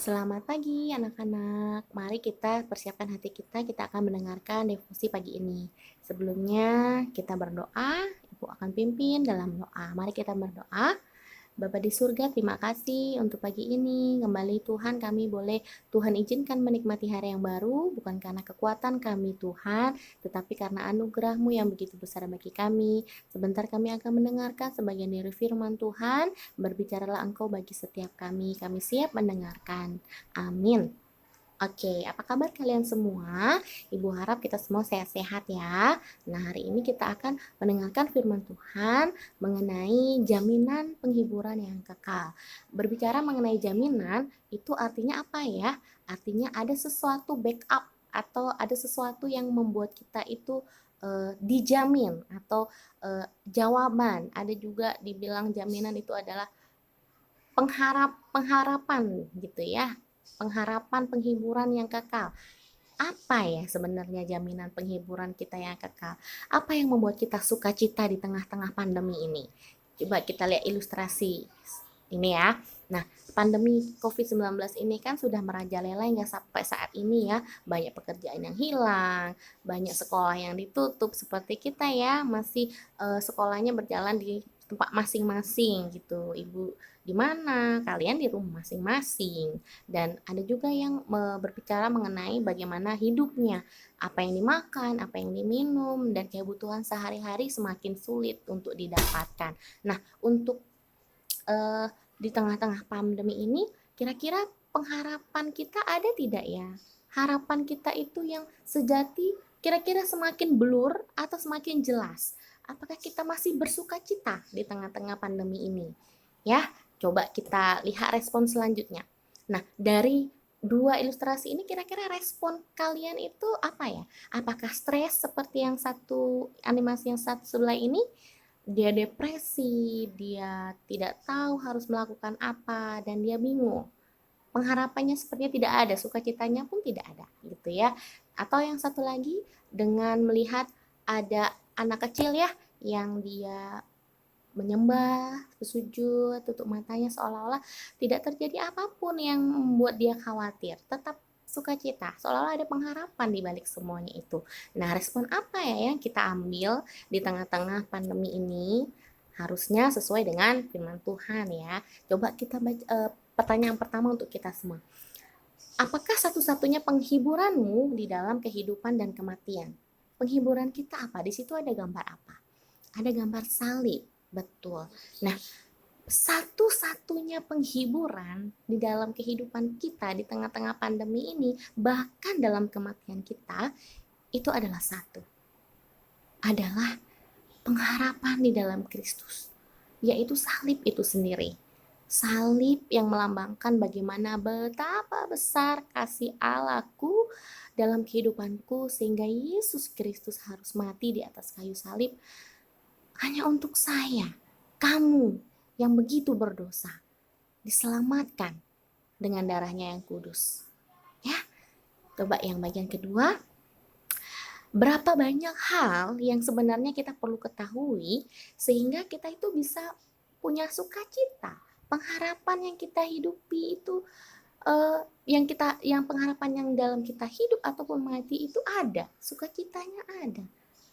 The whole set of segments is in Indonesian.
Selamat pagi anak-anak. Mari kita persiapkan hati kita, kita akan mendengarkan devosi pagi ini. Sebelumnya kita berdoa, Ibu akan pimpin dalam doa. Mari kita berdoa. Bapa di surga, terima kasih untuk pagi ini. Kembali Tuhan, kami boleh Tuhan izinkan menikmati hari yang baru, bukan karena kekuatan kami Tuhan, tetapi karena anugerah-Mu yang begitu besar bagi kami. Sebentar kami akan mendengarkan sebagian dari firman Tuhan, berbicaralah Engkau bagi setiap kami siap mendengarkan. Amin. Oke, apa kabar kalian semua? Ibu harap kita semua sehat-sehat ya. Nah, hari ini kita akan mendengarkan firman Tuhan mengenai jaminan penghiburan yang kekal. Berbicara mengenai jaminan, itu artinya apa ya? Artinya ada sesuatu backup atau ada sesuatu yang membuat kita itu dijamin atau jawaban. Ada juga dibilang jaminan itu adalah pengharapan gitu ya, pengharapan penghiburan yang kekal. Apa ya sebenarnya jaminan penghiburan kita yang kekal? Apa yang membuat kita sukacita di tengah-tengah pandemi ini? Coba kita lihat ilustrasi ini ya. Nah, pandemi COVID-19 ini kan sudah merajalela hingga sampai saat ini ya. Banyak pekerjaan yang hilang, banyak sekolah yang ditutup seperti kita ya, masih sekolahnya berjalan di tempat masing-masing gitu. Ibu di mana? Kalian di rumah masing-masing. Dan ada juga yang berbicara mengenai bagaimana hidupnya, apa yang dimakan, apa yang diminum, dan kebutuhan sehari-hari semakin sulit untuk didapatkan. Nah, untuk eh, di tengah-tengah pandemi ini, kira-kira pengharapan kita ada tidak ya? Harapan kita itu yang sejati kira-kira semakin blur atau semakin jelas? Apakah kita masih bersuka cita di tengah-tengah pandemi ini? Ya, coba kita lihat respon selanjutnya. Nah, dari dua ilustrasi ini kira-kira respon kalian itu apa ya? Apakah stres seperti yang satu animasi yang satu sebelah ini? Dia depresi, dia tidak tahu harus melakukan apa, dan dia bingung. Pengharapannya sepertinya tidak ada, sukacitanya pun tidak ada, gitu ya. Atau yang satu lagi, dengan melihat ada anak kecil ya, yang dia menyembah, bersujud, tutup matanya seolah-olah tidak terjadi apapun yang membuat dia khawatir, tetap sukacita, seolah-olah ada pengharapan di balik semuanya itu. Nah, respon apa ya yang kita ambil di tengah-tengah pandemi ini? Harusnya sesuai dengan firman Tuhan ya. Coba kita baca pertanyaan pertama untuk kita semua. Apakah satu-satunya penghiburanmu di dalam kehidupan dan kematian? Penghiburan kita apa? Di situ ada gambar apa? Ada gambar salib, betul. Nah, satu-satunya penghiburan di dalam kehidupan kita di tengah-tengah pandemi ini, bahkan dalam kematian kita, itu adalah satu. Adalah pengharapan di dalam Kristus, yaitu salib itu sendiri. Salib yang melambangkan bagaimana betapa besar kasih Allahku dalam kehidupanku sehingga Yesus Kristus harus mati di atas kayu salib hanya untuk saya, kamu yang begitu berdosa, diselamatkan dengan darahnya yang kudus. Ya, coba yang bagian kedua, berapa banyak hal yang sebenarnya kita perlu ketahui sehingga kita itu bisa punya sukacita. Pengharapan yang kita hidupi itu yang pengharapan yang dalam kita hidup ataupun mati itu ada, sukacitanya ada.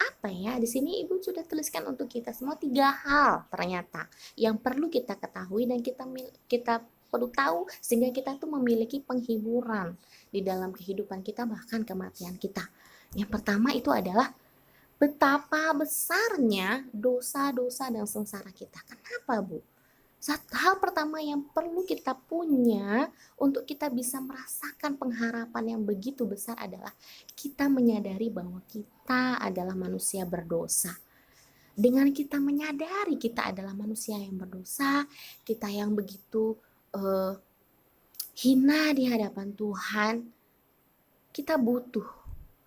Apa ya? Di sini Ibu sudah tuliskan untuk kita semua tiga hal ternyata yang perlu kita ketahui dan kita perlu tahu sehingga kita tuh memiliki penghiburan di dalam kehidupan kita bahkan kematian kita. Yang pertama itu adalah betapa besarnya dosa-dosa dan sengsara kita. Kenapa, Bu? Hal pertama yang perlu kita punya untuk kita bisa merasakan pengharapan yang begitu besar adalah kita menyadari bahwa kita adalah manusia berdosa. Dengan kita menyadari kita adalah manusia yang berdosa, kita yang begitu uh, hina di hadapan Tuhan, kita butuh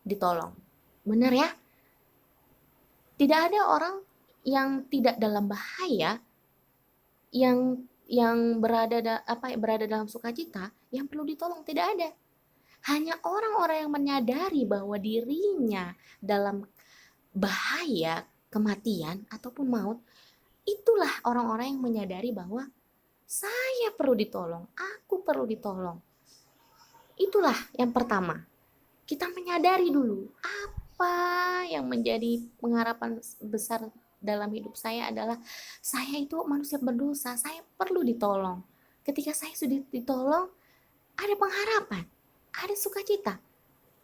ditolong. Benar ya? Tidak ada orang yang tidak dalam bahaya yang berada dalam sukacita yang perlu ditolong, tidak ada. Hanya orang-orang yang menyadari bahwa dirinya dalam bahaya kematian ataupun maut, itulah orang-orang yang menyadari bahwa saya perlu ditolong, aku perlu ditolong. Itulah yang pertama. Kita menyadari dulu apa yang menjadi pengharapan besar dalam hidup saya adalah saya itu manusia berdosa, saya perlu ditolong. Ketika saya sudah ditolong, ada pengharapan, ada sukacita,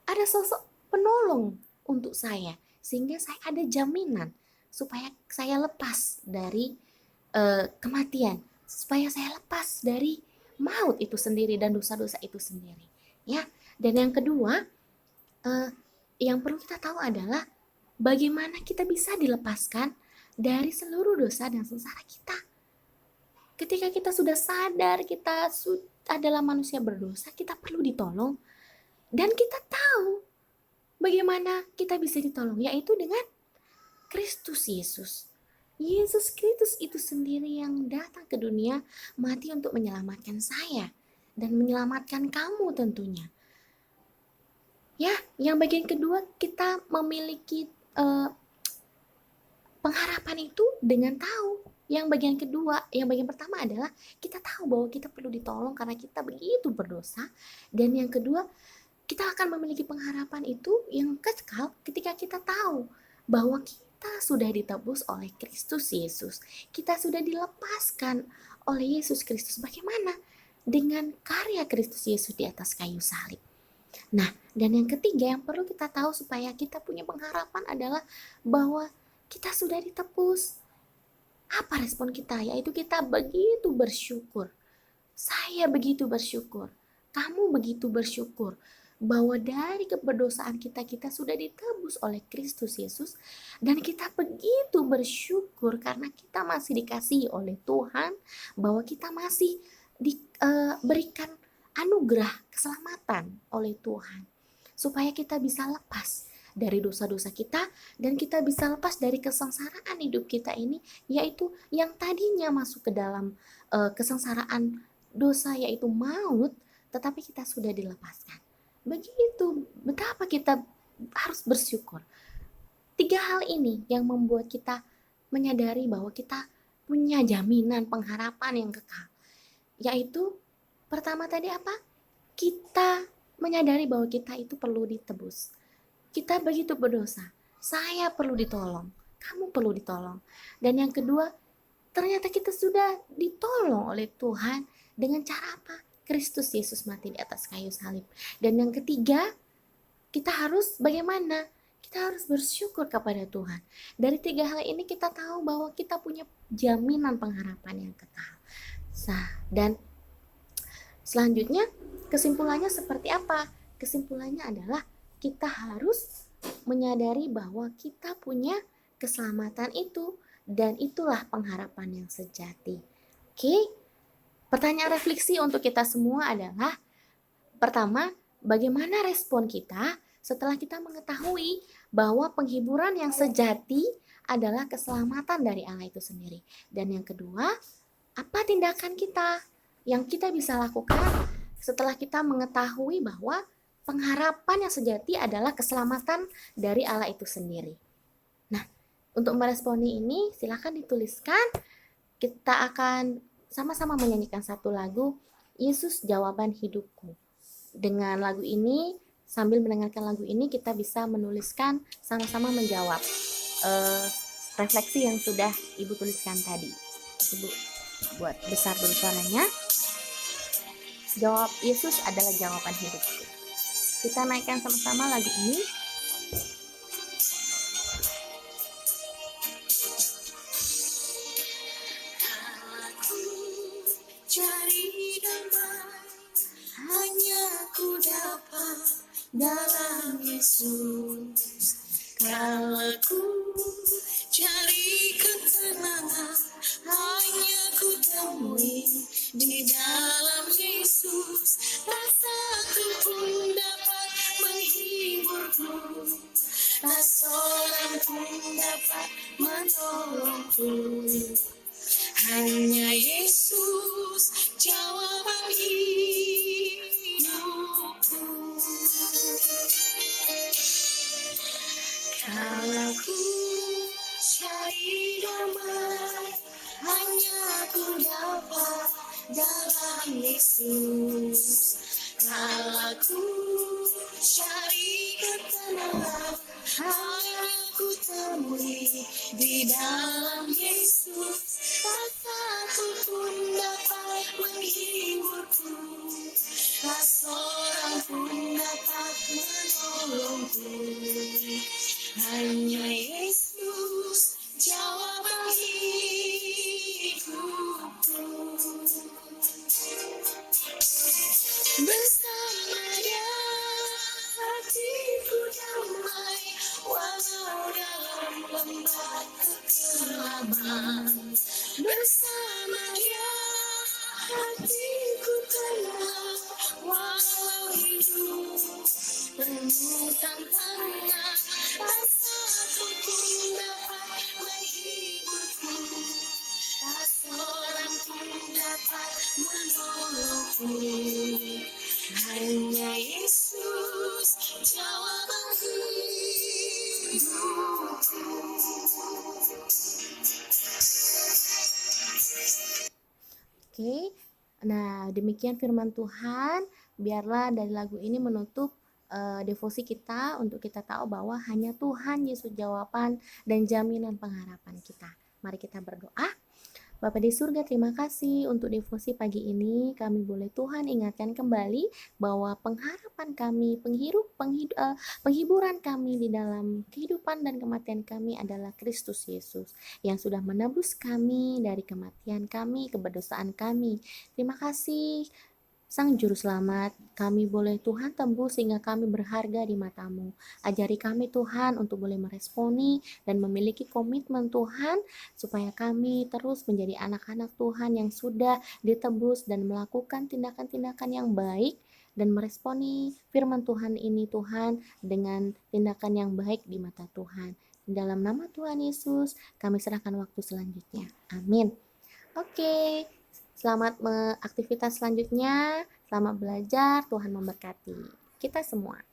ada sosok penolong untuk saya, sehingga saya ada jaminan supaya saya lepas dari kematian, supaya saya lepas dari maut itu sendiri dan dosa-dosa itu sendiri. Ya, dan yang kedua, eh, yang perlu kita tahu adalah bagaimana kita bisa dilepaskan dari seluruh dosa dan sengsara kita. Ketika kita sudah sadar kita adalah manusia berdosa, kita perlu ditolong dan kita tahu bagaimana kita bisa ditolong, yaitu dengan Kristus Yesus. Yesus Kristus itu sendiri yang datang ke dunia mati untuk menyelamatkan saya dan menyelamatkan kamu tentunya. Ya, yang bagian kedua kita memiliki pengharapan itu dengan tahu. Yang bagian kedua, yang bagian pertama adalah kita tahu bahwa kita perlu ditolong karena kita begitu berdosa. Dan yang kedua, kita akan memiliki pengharapan itu yang kekal ketika kita tahu bahwa kita sudah ditebus oleh Kristus Yesus. Kita sudah dilepaskan oleh Yesus Kristus. Bagaimana? Dengan karya Kristus Yesus di atas kayu salib. Nah, dan yang ketiga yang perlu kita tahu supaya kita punya pengharapan adalah bahwa kita sudah ditebus. Apa respon kita? Yaitu kita begitu bersyukur. Saya begitu bersyukur. Kamu begitu bersyukur bahwa dari keberdosaan kita sudah ditebus oleh Kristus Yesus, dan kita begitu bersyukur karena kita masih dikasihi oleh Tuhan, bahwa kita masih diberikan anugerah keselamatan oleh Tuhan supaya kita bisa lepas dari dosa-dosa kita dan kita bisa lepas dari kesengsaraan hidup kita ini, yaitu yang tadinya masuk ke dalam kesengsaraan dosa yaitu maut, tetapi kita sudah dilepaskan. Begitu betapa kita harus bersyukur. 3 hal ini yang membuat kita menyadari bahwa kita punya jaminan pengharapan yang kekal. Yaitu pertama tadi apa? Kita menyadari bahwa kita itu perlu ditebus. Kita begitu berdosa. Saya perlu ditolong. Kamu perlu ditolong. Dan yang kedua, ternyata kita sudah ditolong oleh Tuhan dengan cara apa? Kristus Yesus mati di atas kayu salib. Dan yang ketiga, kita harus bagaimana? Kita harus bersyukur kepada Tuhan. Dari 3 hal ini kita tahu bahwa kita punya jaminan pengharapan yang kekal. Dan selanjutnya kesimpulannya seperti apa? Kesimpulannya adalah kita harus menyadari bahwa kita punya keselamatan itu dan itulah pengharapan yang sejati. Oke? Pertanyaan refleksi untuk kita semua adalah, pertama, bagaimana respon kita setelah kita mengetahui bahwa penghiburan yang sejati adalah keselamatan dari Allah itu sendiri. Dan yang kedua, apa tindakan kita yang kita bisa lakukan setelah kita mengetahui bahwa pengharapan yang sejati adalah keselamatan dari Allah itu sendiri. Nah, untuk meresponi ini silakan dituliskan. Kita akan sama-sama menyanyikan satu lagu, Yesus Jawaban Hidupku. Dengan lagu ini, sambil mendengarkan lagu ini, kita bisa menuliskan sama-sama menjawab refleksi yang sudah Ibu tuliskan tadi. Ibu buat besar dulu suaranya. Jawab, Yesus adalah jawaban hidupku. Kita naikkan sama-sama lagu ini. Cari damai hanya ku dapat dalam Yesus. Kalau ku cari ketenangan hanya ku temui di dalam Yesus. Tak satu pun dapat menghiburku, tak seorang pun dapat menolongku. Hanya Yesus jawaban hidupku. Kalau ku cari damai hanya ku dapat dalam Yesus. Kalau Aku cari ketenangan, hanya ku temui di dalam Yesus. Tak satu pun dapat menghiburku, tak seorang pun dapat menolongku. Hanya Yesus jawaban hidupku. Bersama Dia hatiku damai, walau dalam lembah kekelaman. Bersama Dia hatiku tenang, walau hidup penuh tantangan. Tak satu pun dapat menghiburku, tak seorang pun dapat menolongku. Hanya Yesus jawaban hidupku. Oke, nah demikian firman Tuhan. Biarlah dari lagu ini menutup devosi kita untuk kita tahu bahwa hanya Tuhan Yesus jawaban dan jaminan pengharapan kita. Mari kita berdoa. Bapa di surga, terima kasih untuk devosi pagi ini. Kami boleh Tuhan ingatkan kembali bahwa pengharapan kami, penghiburan kami di dalam kehidupan dan kematian kami adalah Kristus Yesus yang sudah menebus kami dari kematian kami, keberdosaan kami. Terima kasih Sang Juru Selamat, kami boleh Tuhan tembus sehingga kami berharga di mata-Mu. Ajari kami Tuhan untuk boleh meresponi dan memiliki komitmen Tuhan, supaya kami terus menjadi anak-anak Tuhan yang sudah ditebus dan melakukan tindakan-tindakan yang baik dan meresponi firman Tuhan ini Tuhan dengan tindakan yang baik di mata Tuhan. Dalam nama Tuhan Yesus, kami serahkan waktu selanjutnya. Amin. Oke. Selamat aktivitas selanjutnya, selamat belajar, Tuhan memberkati kita semua.